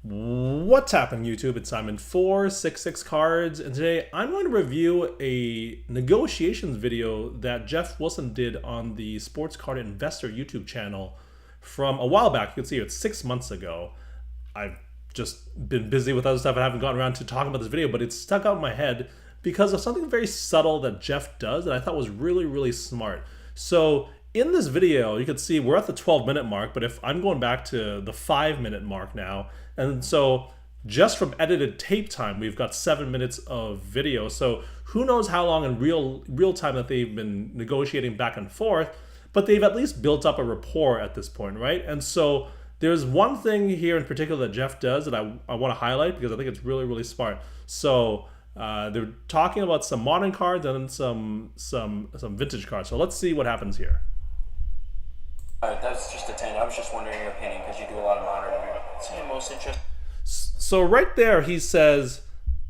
What's happening, YouTube? It's Simon466cards, and today I'm going to review a negotiations video that Geoff Wilson did on the Sports Card Investor YouTube channel from a while back. You can see it's 6 months ago. I've just been busy with other stuff and haven't gotten around to talking about this video, but it's stuck out in my head because of something very subtle that Geoff does that I thought was really, really smart. So in this video, you can see we're at the 12-minute mark, but if I'm going back to the 5-minute mark now, and so just from edited tape time, we've got 7 minutes of video. So who knows how long in real time that they've been negotiating back and forth, but they've at least built up a rapport at this point, right? And so there's one thing here in particular that Geoff does that I want to highlight because I think it's really, really smart. So they're talking about some modern cards and some vintage cards. So let's see what happens here. That's just a 10. I was just wondering your opinion because you do a lot of monitoring. It's the most interesting. So right there, he says,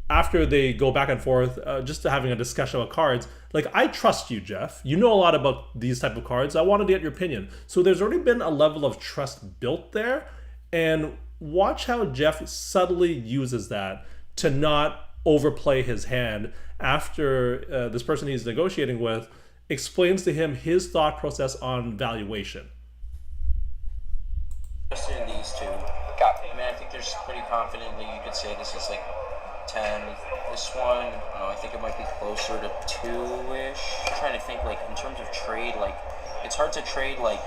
after they go back and forth, just having a discussion about cards, like, I trust you, Geoff. You know a lot about these type of cards. I wanted to get your opinion. So there's already been a level of trust built there. And watch how Geoff subtly uses that to not overplay his hand after this person he's negotiating with explains to him his thought process on valuation. Just in these two. I mean, I think there's pretty confidently you could say this is like 10. This one, I think it might be closer to 2-ish. I'm trying to think, like, in terms of trade, like, it's hard to trade, like,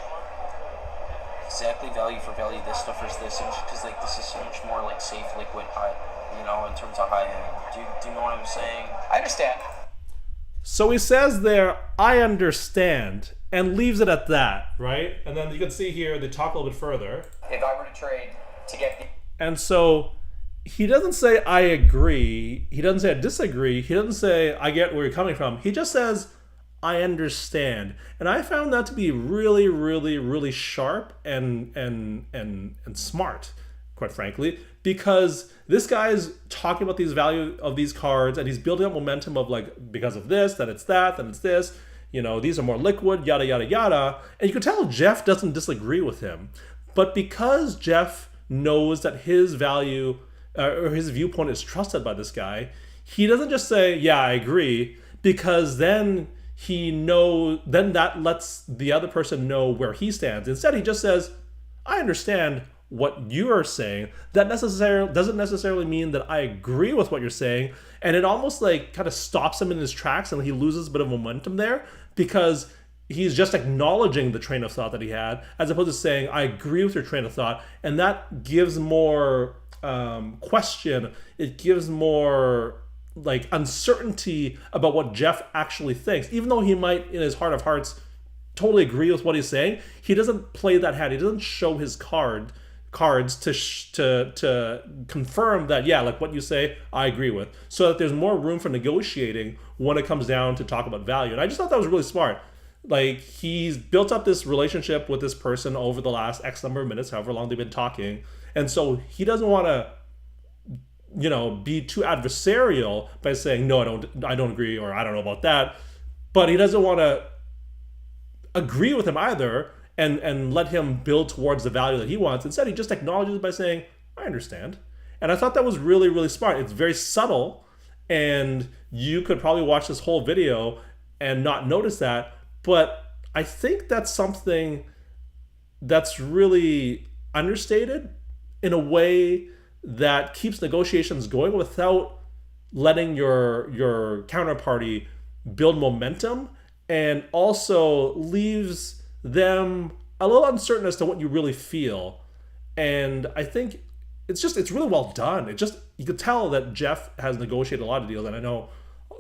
exactly value for value, this stuff versus this, because, like, this is so much more, like, safe, liquid, high, in terms of high end. Do you know what I'm saying? I understand. So he says there, I understand, and leaves it at that, right? And then you can see here, they talk a little bit further. If I were to trade to get the... And so he doesn't say, I agree. He doesn't say, I disagree. He doesn't say, I get where you're coming from. He just says, I understand. And I found that to be really, really, really sharp and smart, quite frankly, because this guy is talking about these value of these cards and he's building up momentum of, like, because of this, then it's that, then it's this, these are more liquid, yada, yada, yada. And you can tell Geoff doesn't disagree with him. But because Geoff knows that his value or his viewpoint is trusted by this guy, he doesn't just say, yeah, I agree, because then that lets the other person know where he stands. Instead, he just says, I understand what you are saying. That doesn't necessarily mean that I agree with what you're saying. And it almost, like, kind of stops him in his tracks and he loses a bit of momentum there because he's just acknowledging the train of thought that he had as opposed to saying, I agree with your train of thought. And that gives more question. It gives more, like, uncertainty about what Geoff actually thinks. Even though he might, in his heart of hearts, totally agree with what he's saying, he doesn't play that hand. He doesn't show his cards to confirm that, yeah, like what you say, I agree with, so that there's more room for negotiating when it comes down to talk about value. And I just thought that was really smart. Like, he's built up this relationship with this person over the last X number of minutes, however long they've been talking. And so he doesn't want to, be too adversarial by saying, no, I don't agree, or I don't know about that. But he doesn't want to agree with him either and let him build towards the value that he wants. Instead, he just acknowledges by saying, I understand. And I thought that was really, really smart. It's very subtle, and you could probably watch this whole video and not notice that. But I think that's something that's really understated in a way that keeps negotiations going without letting your counterparty build momentum, and also leaves them a little uncertain as to what you really feel. And I think it's really well done. You could tell that Geoff has negotiated a lot of deals, and I know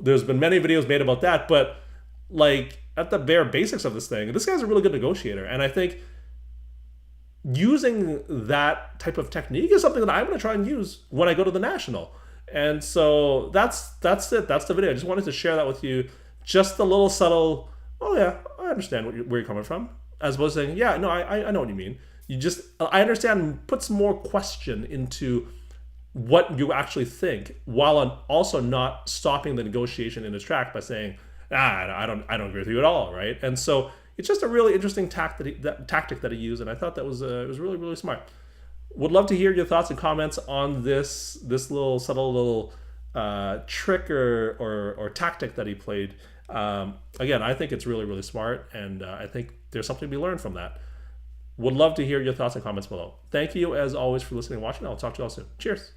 there's been many videos made about that, but, like, at the bare basics of this thing, this guy's a really good negotiator. And I think using that type of technique is something that I'm going to try and use when I go to the National. And so that's it. That's the video. I just wanted to share that with you. Just a little subtle, oh yeah, I understand where you're coming from, as opposed to saying, yeah, no, I know what you mean. I understand, puts more question into what you actually think, while also not stopping the negotiation in its track by saying, I don't agree with you at all, right? And so it's just a really interesting tactic that he used, and I thought that was it was really, really smart. Would love to hear your thoughts and comments on this little subtle little trick or tactic that he played. Again, I think it's really, really smart, and I think there's something to be learned from that. Would love to hear your thoughts and comments below. Thank you, as always, for listening and watching. I'll talk to you all soon. Cheers.